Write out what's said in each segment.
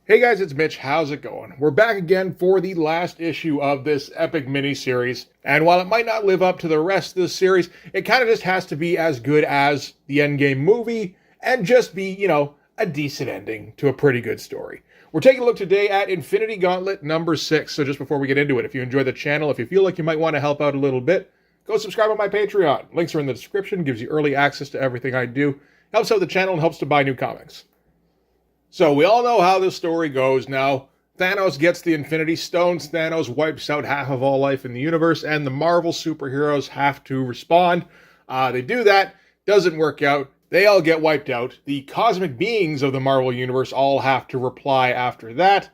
Hey guys, it's Mitch. How's it going? We're back again for the last issue of this epic mini-series, and while it might not live up to the rest of the series, it kind of just has to be as good as the Endgame movie, and just be, a decent ending to a pretty good story. We're taking a look today at Infinity Gauntlet number 6, so just before we get into it, if you enjoy the channel, if you feel like you might want to help out a little bit, go subscribe on my Patreon. Links are in the description, gives you early access to everything I do, helps out the channel, and helps to buy new comics. So we all know how this story goes now. Thanos gets the Infinity Stones, Thanos wipes out half of all life in the universe, and the Marvel superheroes have to respond. They do that, doesn't work out, they all get wiped out. The cosmic beings of the Marvel universe all have to reply after that.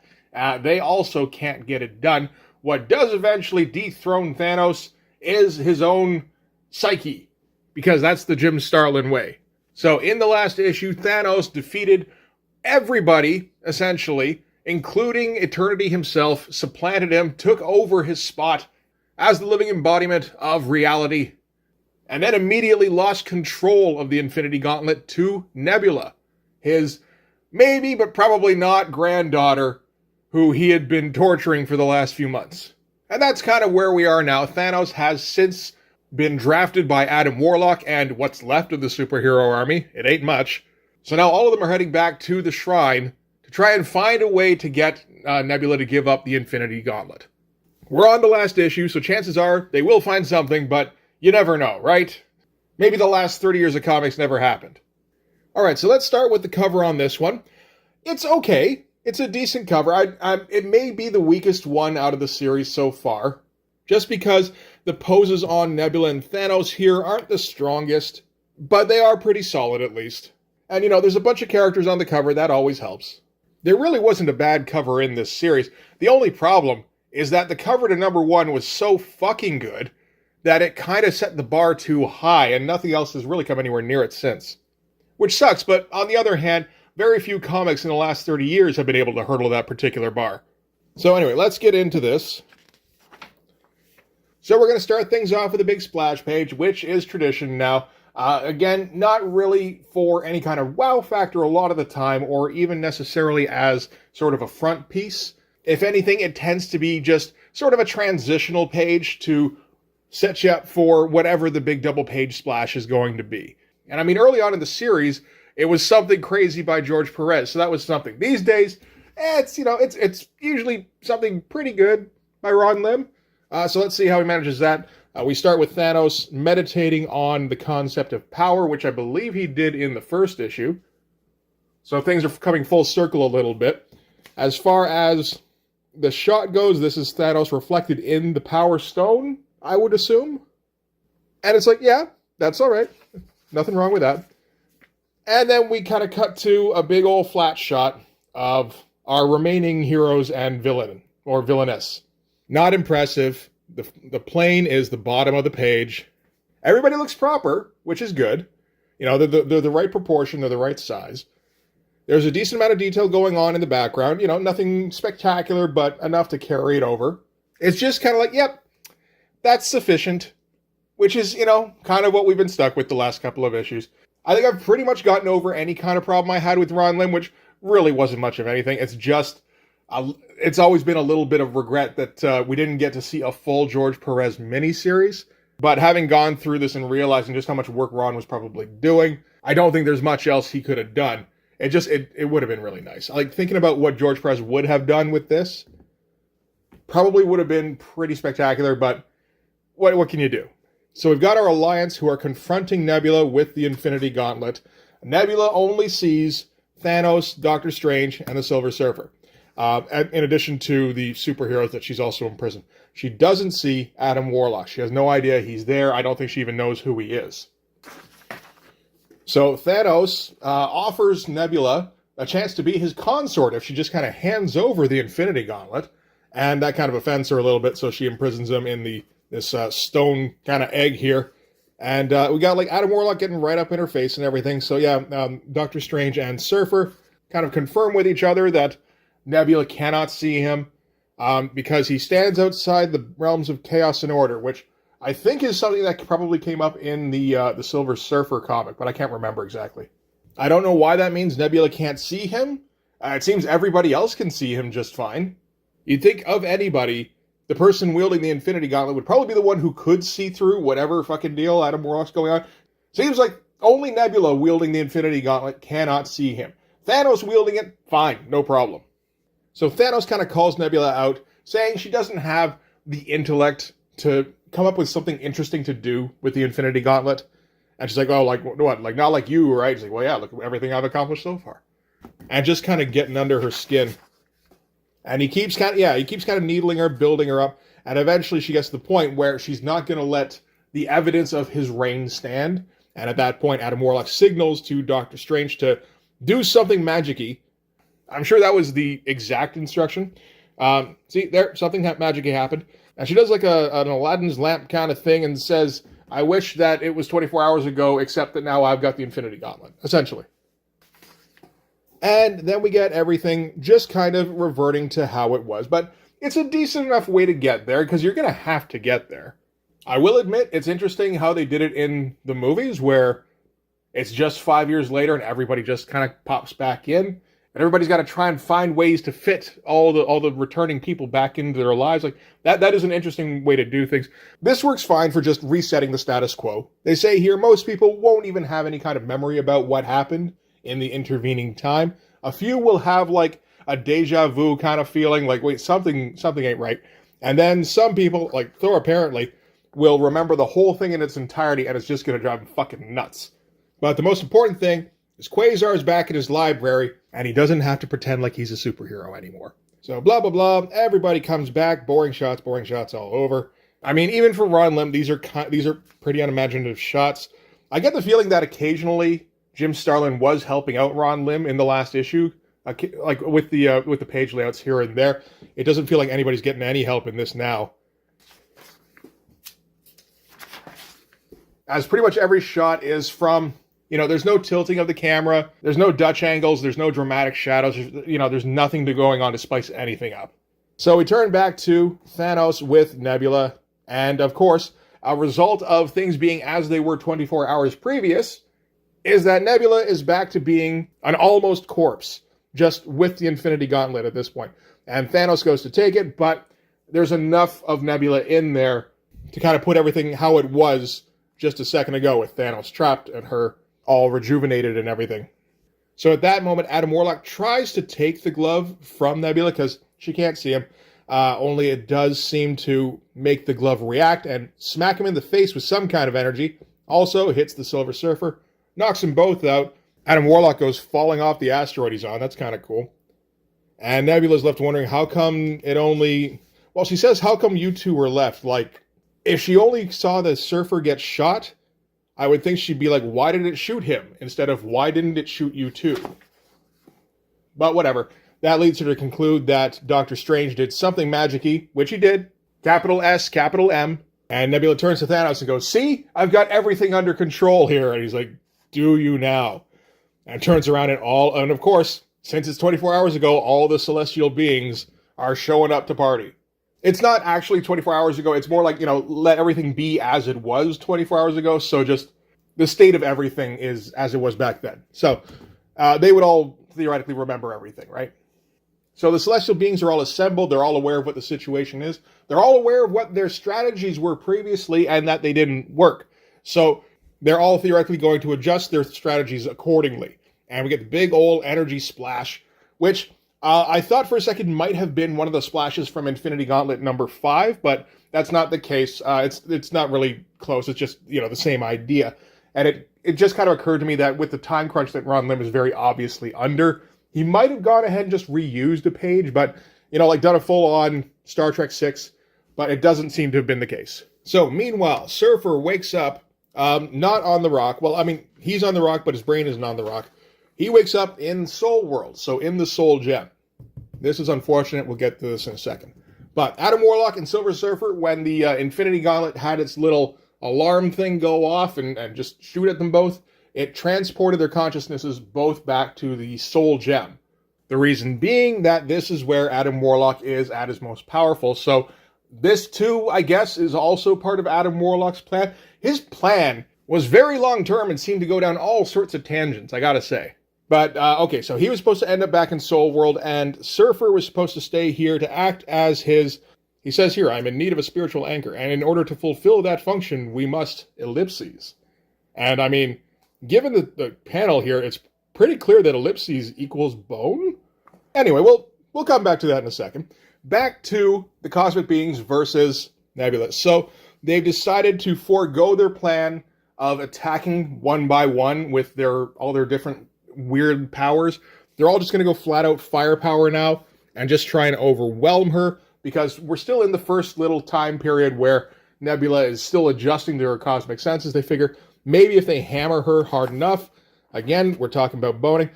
They also can't get it done. What does eventually dethrone Thanos is his own psyche, because that's the Jim Starlin way. So in the last issue, Thanos defeated everybody, essentially, including Eternity himself, supplanted him, took over his spot as the living embodiment of reality, and then immediately lost control of the Infinity Gauntlet to Nebula, his maybe but probably not granddaughter, who he had been torturing for the last few months. And that's kind of where we are now. Thanos has since been drafted by Adam Warlock and what's left of the superhero army. It ain't much. So now all of them are heading back to the shrine to try and find a way to get Nebula to give up the Infinity Gauntlet. We're on the last issue, so chances are they will find something, but you never know, right? Maybe the last 30 years of comics never happened. Alright, so let's start with the cover on this one. It's okay. It's a decent cover. It may be the weakest one out of the series so far, just because the poses on Nebula and Thanos here aren't the strongest, but they are pretty solid at least. And, there's a bunch of characters on the cover, that always helps. There really wasn't a bad cover in this series. The only problem is that the cover to number 1 was so fucking good that it kind of set the bar too high, and nothing else has really come anywhere near it since. Which sucks, but on the other hand, very few comics in the last 30 years have been able to hurdle that particular bar. So anyway, let's get into this. So we're going to start things off with a big splash page, which is tradition now. Again, not really for any kind of wow factor a lot of the time, or even necessarily as sort of a front piece. If anything, it tends to be just sort of a transitional page to set you up for whatever the big double page splash is going to be. And I mean, early on in the series, it was something crazy by George Perez, so that was something. These days, it's usually something pretty good by Ron Lim. So let's see how he manages that. We start with Thanos meditating on the concept of power, which I believe he did in the first issue. So things are coming full circle a little bit. As far as the shot goes, this is Thanos reflected in the Power Stone, I would assume. And it's like, yeah, that's all right. Nothing wrong with that. And then we kind of cut to a big old flat shot of our remaining heroes and villain, or villainess. Not impressive. The plane is the bottom of the page. Everybody looks proper, which is good. They're the right proportion, they're the right size. There's a decent amount of detail going on in the background. Nothing spectacular, but enough to carry it over. It's just kind of like, yep, that's sufficient. Which is, kind of what we've been stuck with the last couple of issues. I think I've pretty much gotten over any kind of problem I had with Ron Lim, which really wasn't much of anything. It's just... it's always been a little bit of regret that we didn't get to see a full George Perez miniseries. But having gone through this and realizing just how much work Ron was probably doing, I don't think there's much else he could have done. It would have been really nice. Like, thinking about what George Perez would have done with this, probably would have been pretty spectacular, but what can you do? So we've got our Alliance who are confronting Nebula with the Infinity Gauntlet. Nebula only sees Thanos, Doctor Strange, and the Silver Surfer. In addition to the superheroes that she's also imprisoned. She doesn't see Adam Warlock. She has no idea he's there. I don't think she even knows who he is. So Thanos offers Nebula a chance to be his consort if she just kind of hands over the Infinity Gauntlet. And that kind of offends her a little bit, so she imprisons him in this stone kind of egg here. And we got Adam Warlock getting right up in her face and everything. So yeah, Doctor Strange and Surfer kind of confirm with each other that Nebula cannot see him because he stands outside the realms of chaos and order, which I think is something that probably came up in the Silver Surfer comic, but I can't remember exactly. I don't know why that means Nebula can't see him. It seems everybody else can see him just fine. You'd think of anybody, the person wielding the Infinity Gauntlet would probably be the one who could see through whatever fucking deal Adam Warlock's going on. Seems like only Nebula wielding the Infinity Gauntlet cannot see him. Thanos wielding it, fine, no problem. So Thanos kind of calls Nebula out, saying she doesn't have the intellect to come up with something interesting to do with the Infinity Gauntlet. And she's like, oh, like what? Like, not like you, right? She's like, well, yeah, look at everything I've accomplished so far. And just kind of getting under her skin. And he keeps kind of needling her, building her up. And eventually she gets to the point where she's not going to let the evidence of his reign stand. And at that point, Adam Warlock signals to Doctor Strange to do something magic-y. I'm sure that was the exact instruction. See, there, something magic-y happened. And she does like an Aladdin's lamp kind of thing and says, I wish that it was 24 hours ago, except that now I've got the Infinity Gauntlet, essentially. And then we get everything just kind of reverting to how it was. But it's a decent enough way to get there, because you're going to have to get there. I will admit, it's interesting how they did it in the movies, where it's just 5 years later and everybody just kind of pops back in. And everybody's got to try and find ways to fit all the returning people back into their lives. Like that is an interesting way to do things. This works fine for just resetting the status quo. They say here most people won't even have any kind of memory about what happened in the intervening time. A few will have like a deja vu kind of feeling, like, wait, something ain't right. And then some people, like Thor apparently, will remember the whole thing in its entirety, and it's just going to drive them fucking nuts. But the most important thing is Quasar's back in his library, and he doesn't have to pretend like he's a superhero anymore. So blah, blah, blah. Everybody comes back. Boring shots all over. I mean, even for Ron Lim, these are pretty unimaginative shots. I get the feeling that occasionally Jim Starlin was helping out Ron Lim in the last issue, like with the page layouts here and there. It doesn't feel like anybody's getting any help in this now. As pretty much every shot is from, there's no tilting of the camera, there's no Dutch angles, there's no dramatic shadows, there's nothing going on to spice anything up. So we turn back to Thanos with Nebula, and of course, a result of things being as they were 24 hours previous is that Nebula is back to being an almost corpse, just with the Infinity Gauntlet at this point. And Thanos goes to take it, but there's enough of Nebula in there to kind of put everything how it was just a second ago, with Thanos trapped and her all rejuvenated and everything. So at that moment, Adam Warlock tries to take the glove from Nebula because she can't see him. Only it does seem to make the glove react and smack him in the face with some kind of energy. Also hits the Silver Surfer, knocks them both out. Adam Warlock goes falling off the asteroid he's on. That's kind of cool. And Nebula's left wondering how come it only... Well, she says, how come you two were left? Like, if she only saw the Surfer get shot, I would think she'd be like, why did it shoot him? Instead of, why didn't it shoot you too? But whatever. That leads her to conclude that Doctor Strange did something magic-y, which he did. Capital S, capital M. And Nebula turns to Thanos and goes, see? I've got everything under control here. And he's like, do you now? And turns around and of course, since it's 24 hours ago, all the celestial beings are showing up to party. It's not actually 24 hours ago. It's more like, let everything be as it was 24 hours ago. So just the state of everything is as it was back then. So they would all theoretically remember everything, right? So the celestial beings are all assembled. They're all aware of what the situation is. They're all aware of what their strategies were previously and that they didn't work. So they're all theoretically going to adjust their strategies accordingly. And we get the big old energy splash, which... I thought for a second might have been one of the splashes from Infinity Gauntlet number 5, but that's not the case. It's not really close. It's just, the same idea. And it just kind of occurred to me that with the time crunch that Ron Lim is very obviously under, he might have gone ahead and just reused a page, but, done a full-on Star Trek 6, but it doesn't seem to have been the case. So, meanwhile, Surfer wakes up, not on the rock. Well, I mean, he's on the rock, but his brain isn't on the rock. He wakes up in Soul World, so in the Soul Gem. This is unfortunate. We'll get to this in a second. But Adam Warlock and Silver Surfer, when the Infinity Gauntlet had its little alarm thing go off and just shoot at them both, it transported their consciousnesses both back to the Soul Gem. The reason being that this is where Adam Warlock is at his most powerful. So this, too, I guess, is also part of Adam Warlock's plan. His plan was very long-term and seemed to go down all sorts of tangents, I gotta say. But, okay, so he was supposed to end up back in Soul World, and Surfer was supposed to stay here to act as his... He says here, I'm in need of a spiritual anchor, and in order to fulfill that function, we must ellipses. And, I mean, given the panel here, it's pretty clear that ellipses equals bone? Anyway, we'll come back to that in a second. Back to the cosmic beings versus Nebula. So, they've decided to forego their plan of attacking one by one with all their different weird powers. They're all just going to go flat out firepower now and just try and overwhelm her, because we're still in the first little time period where Nebula is still adjusting to her cosmic senses. They figure maybe if they hammer her hard enough, again, we're talking about boning,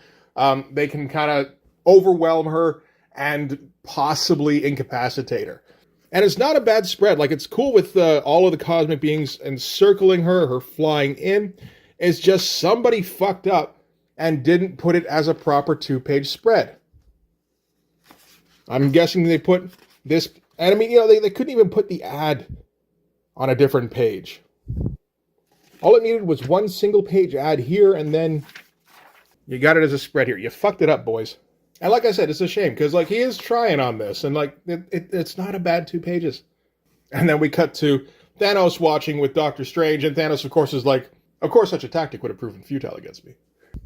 they can kind of overwhelm her and possibly incapacitate her. And it's not a bad spread. Like, it's cool with all of the cosmic beings encircling her flying in. It's just somebody fucked up and didn't put it as a proper 2-page spread. I'm guessing they put this, and I mean, you know, they couldn't even put the ad on a different page. All it needed was one single page ad here, and then you got it as a spread here. You fucked it up, boys. And like I said, it's a shame, because, like, he is trying on this, and, like, it's not a bad 2 pages. And then we cut to Thanos watching with Doctor Strange, and Thanos, of course, is like, of course such a tactic would have proven futile against me.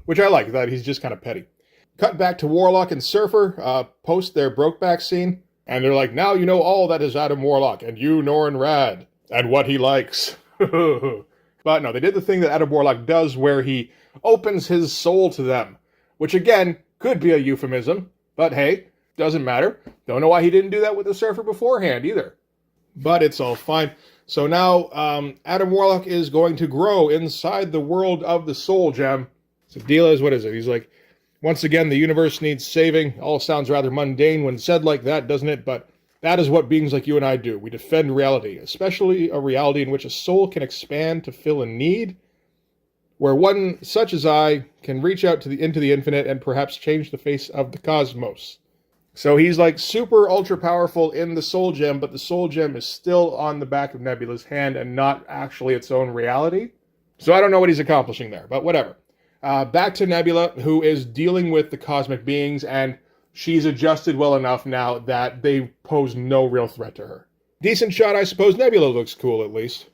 Which I like, that he's just kind of petty. Cut back to Warlock and Surfer, post their Brokeback scene, and they're like, now you know all that is Adam Warlock, and you, Norrin Rad, and what he likes. But no, they did the thing that Adam Warlock does, where he opens his soul to them, which again, could be a euphemism, but hey, doesn't matter. Don't know why he didn't do that with the Surfer beforehand either. But it's all fine. So now, Adam Warlock is going to grow inside the world of the Soul Gem. So deal is, what is it? He's like, once again, the universe needs saving. All sounds rather mundane when said like that, doesn't it? But that is what beings like you and I do. We defend reality, especially a reality in which a soul can expand to fill a need, where one such as I can reach out into the infinite and perhaps change the face of the cosmos. So he's like super ultra powerful in the Soul Gem, but the Soul Gem is still on the back of Nebula's hand and not actually its own reality. So I don't know what he's accomplishing there, but whatever. Back to Nebula, who is dealing with the cosmic beings, and she's adjusted well enough now that they pose no real threat to her. Decent shot, I suppose. Nebula looks cool, at least.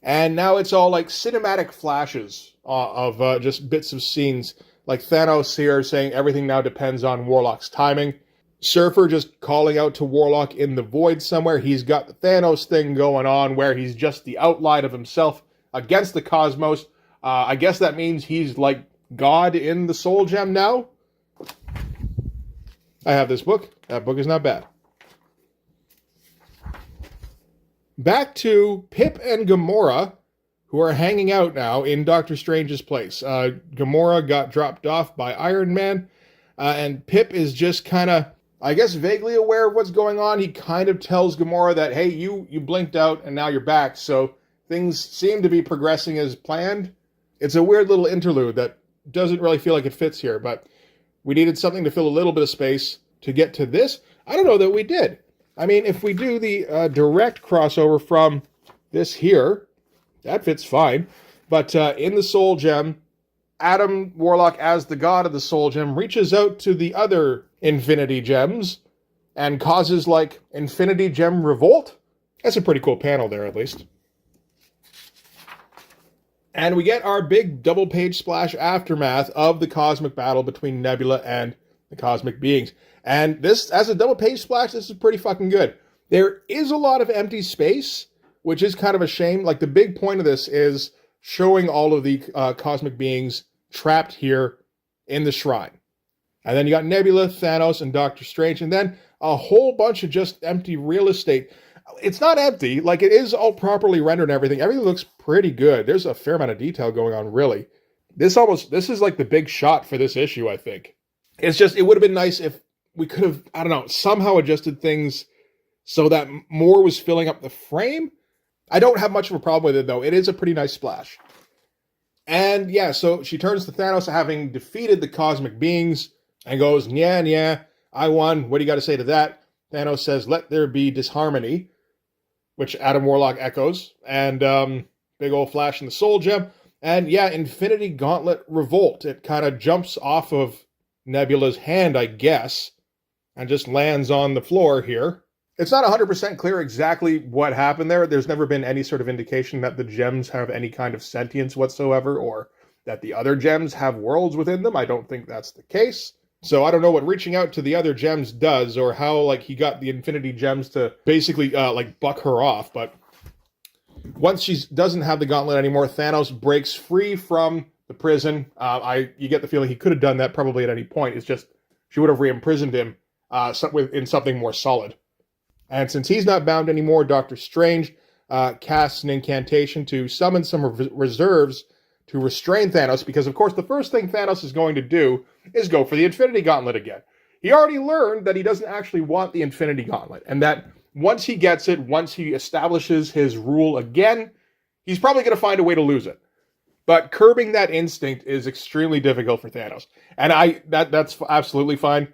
And now it's all like cinematic flashes of just bits of scenes. Like Thanos here saying everything now depends on Warlock's timing. Surfer just calling out to Warlock in the void somewhere. He's got the Thanos thing going on where he's just the outline of himself against the cosmos. I guess that means he's like God in the Soul Gem now. I have this book. That book is not bad. Back to Pip and Gamora, who are hanging out now in Doctor Strange's place. Gamora got dropped off by Iron Man, and Pip is just kind of, I guess, vaguely aware of what's going on. He kind of tells Gamora that, hey, you blinked out and now you're back, so things seem to be progressing as planned. It's a weird little interlude that doesn't really feel like it fits here, but we needed something to fill a little bit of space to get to this. I don't know that we did. I mean, if we do the direct crossover from this here, that fits fine. But in the Soul Gem, Adam Warlock, as the god of the Soul Gem, reaches out to the other Infinity Gems and causes, like, Infinity Gem revolt. That's a pretty cool panel there, at least. And we get our big double-page splash aftermath of the cosmic battle between Nebula and the cosmic beings. And this, as a double-page splash, this is pretty fucking good. There is a lot of empty space, which is kind of a shame. Like, the big point of this is showing all of the cosmic beings trapped here in the shrine. And then you got Nebula, Thanos, and Doctor Strange, and then a whole bunch of just empty real estate. It's not empty. Like, it is all properly rendered and everything. Everything looks pretty good. There's a fair amount of detail going on, really. This is like the big shot for this issue, I think. It's just, it would have been nice if we could have, I don't know, somehow adjusted things so that more was filling up the frame. I don't have much of a problem with it, though. It is a pretty nice splash. And yeah, so she turns to Thanos, having defeated the cosmic beings, and goes, yeah, I won. What do you got to say to that? Thanos says, let there be disharmony, which Adam Warlock echoes. And big old flash in the Soul Gem. And yeah, Infinity Gauntlet Revolt. It kind of jumps off of Nebula's hand, I guess, and just lands on the floor here. It's not 100% clear exactly what happened there. There's never been any sort of indication that the gems have any kind of sentience whatsoever, or that the other gems have worlds within them. I don't think that's the case. So I don't know what reaching out to the other gems does, or how, like, he got the Infinity Gems to basically, buck her off. But once she doesn't have the gauntlet anymore, Thanos breaks free from the prison. You get the feeling he could have done that probably at any point. It's just she would have re-imprisoned him in something more solid. And since he's not bound anymore, Doctor Strange casts an incantation to summon some reserves to restrain Thanos, because, of course, the first thing Thanos is going to do is go for the Infinity Gauntlet again. He already learned that he doesn't actually want the Infinity Gauntlet, and that once he gets it, once he establishes his rule again, he's probably going to find a way to lose it. But curbing that instinct is extremely difficult for Thanos. And that's absolutely fine.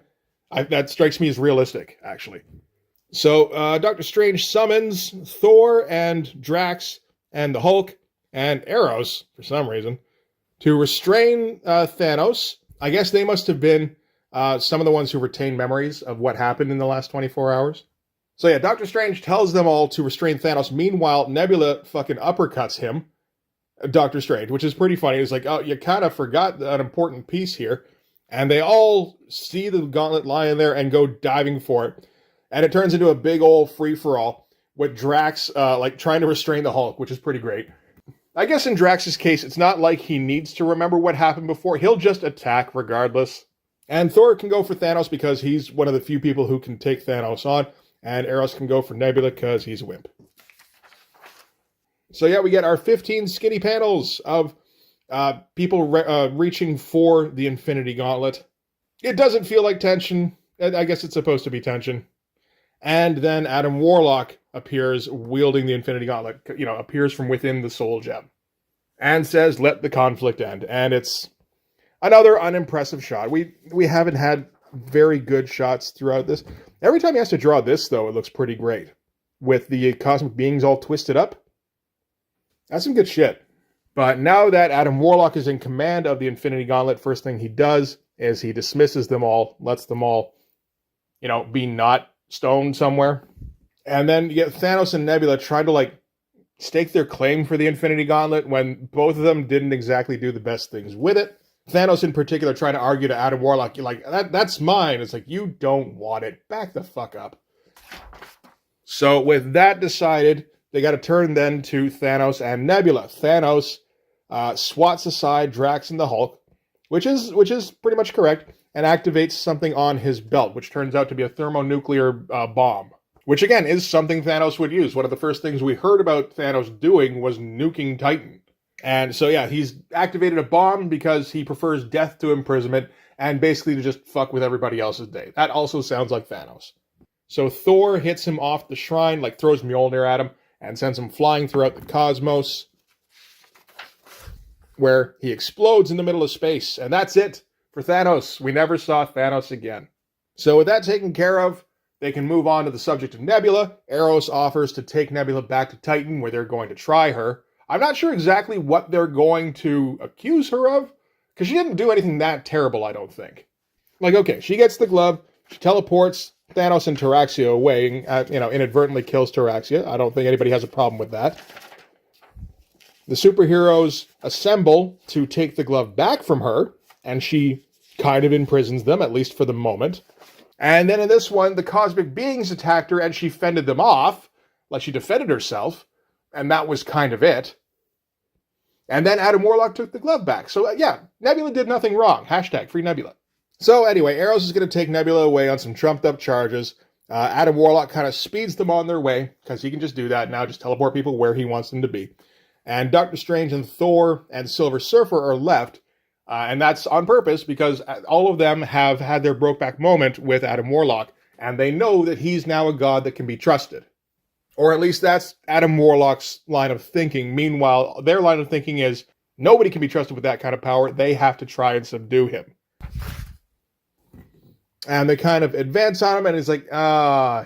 That strikes me as realistic, actually. So Doctor Strange summons Thor and Drax and the Hulk and Eros, for some reason, to restrain Thanos. I guess they must have been some of the ones who retained memories of what happened in the last 24 hours. So yeah, Doctor Strange tells them all to restrain Thanos. Meanwhile, Nebula fucking uppercuts him, Doctor Strange, which is pretty funny. It's like, oh, you kind of forgot an important piece here. And they all see the gauntlet lying there and go diving for it. And it turns into a big old free-for-all with Drax trying to restrain the Hulk, which is pretty great. I guess in Drax's case, it's not like he needs to remember what happened before. He'll just attack regardless. And Thor can go for Thanos because he's one of the few people who can take Thanos on. And Eros can go for Nebula because he's a wimp. So yeah, we get our 15 skinny panels of people reaching for the Infinity Gauntlet. It doesn't feel like tension. I guess it's supposed to be tension. And then Adam Warlock appears wielding the Infinity Gauntlet, appears from within the Soul Gem. And says, let the conflict end. And it's another unimpressive shot. We haven't had very good shots throughout this. Every time he has to draw this, though, it looks pretty great. With the cosmic beings all twisted up. That's some good shit. But now that Adam Warlock is in command of the Infinity Gauntlet, first thing he does is he dismisses them all, lets them all, be not stoned somewhere. And then you get Thanos and Nebula trying to, stake their claim for the Infinity Gauntlet when both of them didn't exactly do the best things with it. Thanos in particular trying to argue to Adam Warlock, you're like, that's mine. It's like, you don't want it. Back the fuck up. So with that decided, they got to turn then to Thanos and Nebula. Thanos swats aside Drax and the Hulk, which is pretty much correct, and activates something on his belt, which turns out to be a thermonuclear bomb. Which, again, is something Thanos would use. One of the first things we heard about Thanos doing was nuking Titan. And so, yeah, he's activated a bomb because he prefers death to imprisonment and basically to just fuck with everybody else's day. That also sounds like Thanos. So Thor hits him off the shrine, throws Mjolnir at him, and sends him flying throughout the cosmos, where he explodes in the middle of space. And that's it for Thanos. We never saw Thanos again. So with that taken care of, they can move on to the subject of Nebula. Eros offers to take Nebula back to Titan, where they're going to try her. I'm not sure exactly what they're going to accuse her of, because she didn't do anything that terrible, I don't think. Okay, she gets the glove, she teleports Thanos and Taraxia away, inadvertently kills Taraxia. I don't think anybody has a problem with that. The superheroes assemble to take the glove back from her, and she kind of imprisons them, at least for the moment. And then in this one, the cosmic beings attacked her, and she fended them off, like she defended herself, and that was kind of it. And then Adam Warlock took the glove back. So yeah, Nebula did nothing wrong. # free Nebula. So anyway, Eros is going to take Nebula away on some trumped up charges. Adam Warlock kind of speeds them on their way, because he can just do that now, just teleport people where he wants them to be. And Doctor Strange and Thor and Silver Surfer are left, and that's on purpose, because all of them have had their Brokeback moment with Adam Warlock, and they know that he's now a god that can be trusted. Or at least that's Adam Warlock's line of thinking. Meanwhile, their line of thinking is, nobody can be trusted with that kind of power. They have to try and subdue him. And they kind of advance on him, and he's like,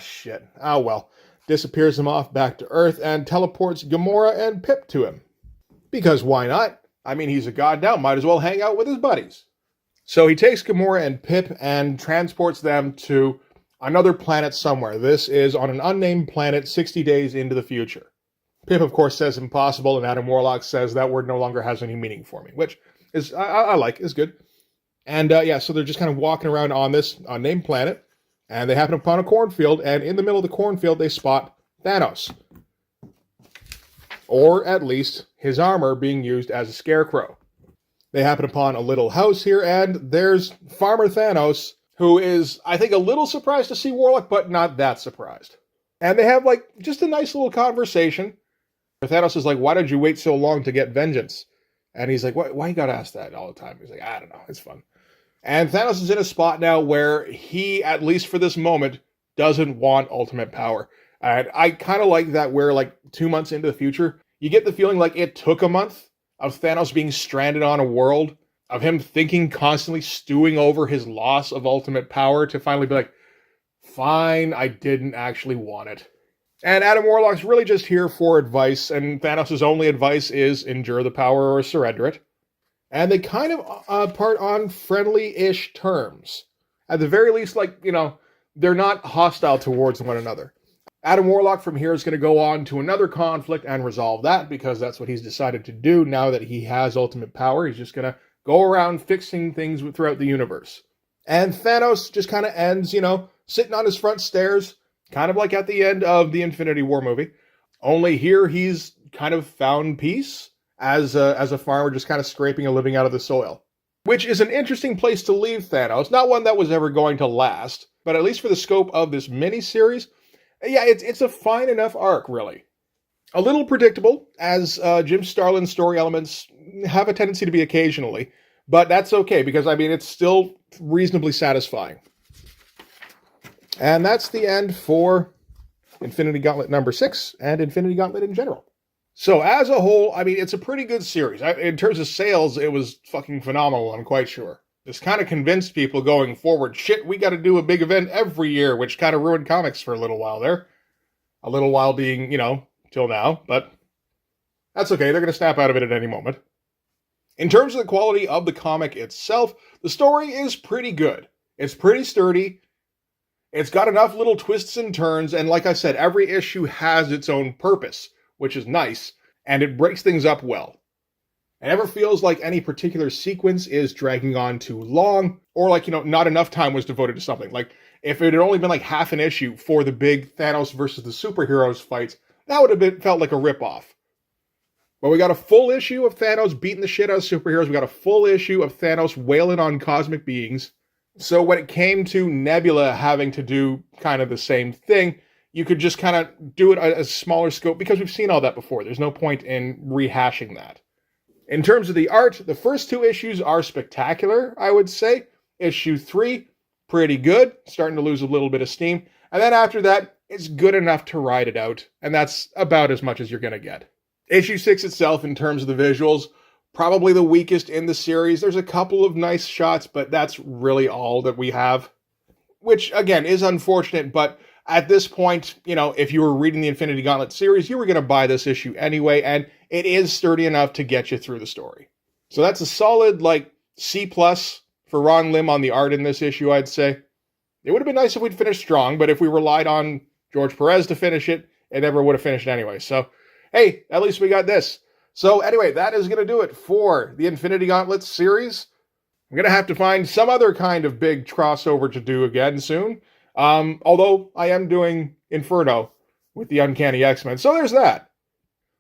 shit. Oh, well. Disappears him off back to Earth and teleports Gamora and Pip to him. Because why not? I mean, he's a god now, might as well hang out with his buddies. So he takes Gamora and Pip and transports them to another planet somewhere. This is on an unnamed planet 60 days into the future. Pip, of course, says impossible, and Adam Warlock says that word no longer has any meaning for me, which is I like, is good. And so they're just kind of walking around on this unnamed planet, and they happen upon a cornfield, and in the middle of the cornfield, they spot Thanos. Or at least his armor being used as a scarecrow. They happen upon a little house here, and there's Farmer Thanos, who is, I think, a little surprised to see Warlock, but not that surprised. And they have, like, just a nice little conversation. Thanos is like, why did you wait so long to get vengeance? And he's like, why you gotta ask that all the time? He's like, I don't know, it's fun. And Thanos is in a spot now where he, at least for this moment, doesn't want ultimate power. And I kind of like that where, like, 2 months into the future, you get the feeling like it took a month of Thanos being stranded on a world, of him thinking, constantly stewing over his loss of ultimate power to finally be like, fine, I didn't actually want it. And Adam Warlock's really just here for advice, and Thanos' only advice is endure the power or surrender it. And they kind of part on friendly-ish terms. At the very least, like, you know, they're not hostile towards one another. Adam Warlock from here is going to go on to another conflict and resolve that, because that's what he's decided to do now that he has ultimate power. He's just going to go around fixing things throughout the universe. And Thanos just kind of ends, you know, sitting on his front stairs, kind of like at the end of the Infinity War movie. Only here he's kind of found peace as a farmer, just kind of scraping a living out of the soil. Which is an interesting place to leave Thanos. Not one that was ever going to last, but at least for the scope of this mini-series, yeah, it's a fine enough arc, really. A little predictable, as Jim Starlin's story elements have a tendency to be occasionally, but that's okay, because, I mean, it's still reasonably satisfying. And that's the end for Infinity Gauntlet number 6 and Infinity Gauntlet in general. So as a whole, I mean, it's a pretty good series. In terms of sales, it was fucking phenomenal, I'm quite sure. This kind of convinced people going forward, shit, we got to do a big event every year, which kind of ruined comics for a little while there. A little while being, you know, till now, but that's okay. They're going to snap out of it at any moment. In terms of the quality of the comic itself, the story is pretty good. It's pretty sturdy. It's got enough little twists and turns, and like I said, every issue has its own purpose, which is nice, and it breaks things up well. It never feels like any particular sequence is dragging on too long, or like, you know, not enough time was devoted to something. Like, if it had only been like half an issue for the big Thanos versus the superheroes fights, that would have felt like a ripoff. But we got a full issue of Thanos beating the shit out of superheroes. We got a full issue of Thanos wailing on cosmic beings. So when it came to Nebula having to do kind of the same thing, you could just kind of do it at a smaller scope, because we've seen all that before. There's no point in rehashing that. In terms of the art, the first 2 issues are spectacular, I would say. Issue 3, pretty good, starting to lose a little bit of steam. And then after that, it's good enough to ride it out, and that's about as much as you're going to get. Issue 6 itself, in terms of the visuals, probably the weakest in the series. There's a couple of nice shots, but that's really all that we have. Which, again, is unfortunate, but at this point, you know, if you were reading the Infinity Gauntlet series, you were going to buy this issue anyway, and it is sturdy enough to get you through the story. So that's a solid, like, C+ for Ron Lim on the art in this issue, I'd say. It would have been nice if we'd finished strong, but if we relied on George Perez to finish it, it never would have finished anyway. So, hey, at least we got this. So anyway, that is going to do it for the Infinity Gauntlet series. I'm going to have to find some other kind of big crossover to do again soon. Although I am doing Inferno with the Uncanny X-Men. So there's that.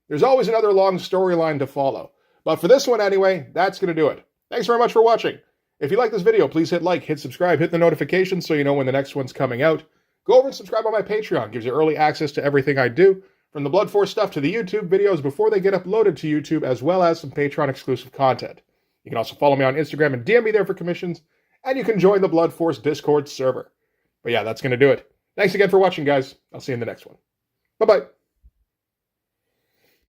There's always another long storyline to follow. But for this one anyway, that's going to do it. Thanks very much for watching. If you like this video, please hit like, hit subscribe, hit the notifications so you know when the next one's coming out. Go over and subscribe on my Patreon. Gives you early access to everything I do, from the Blood Force stuff to the YouTube videos before they get uploaded to YouTube, as well as some Patreon exclusive content. You can also follow me on Instagram and DM me there for commissions, and you can join the Blood Force Discord server. But yeah, that's going to do it. Thanks again for watching, guys. I'll see you in the next one. Bye-bye.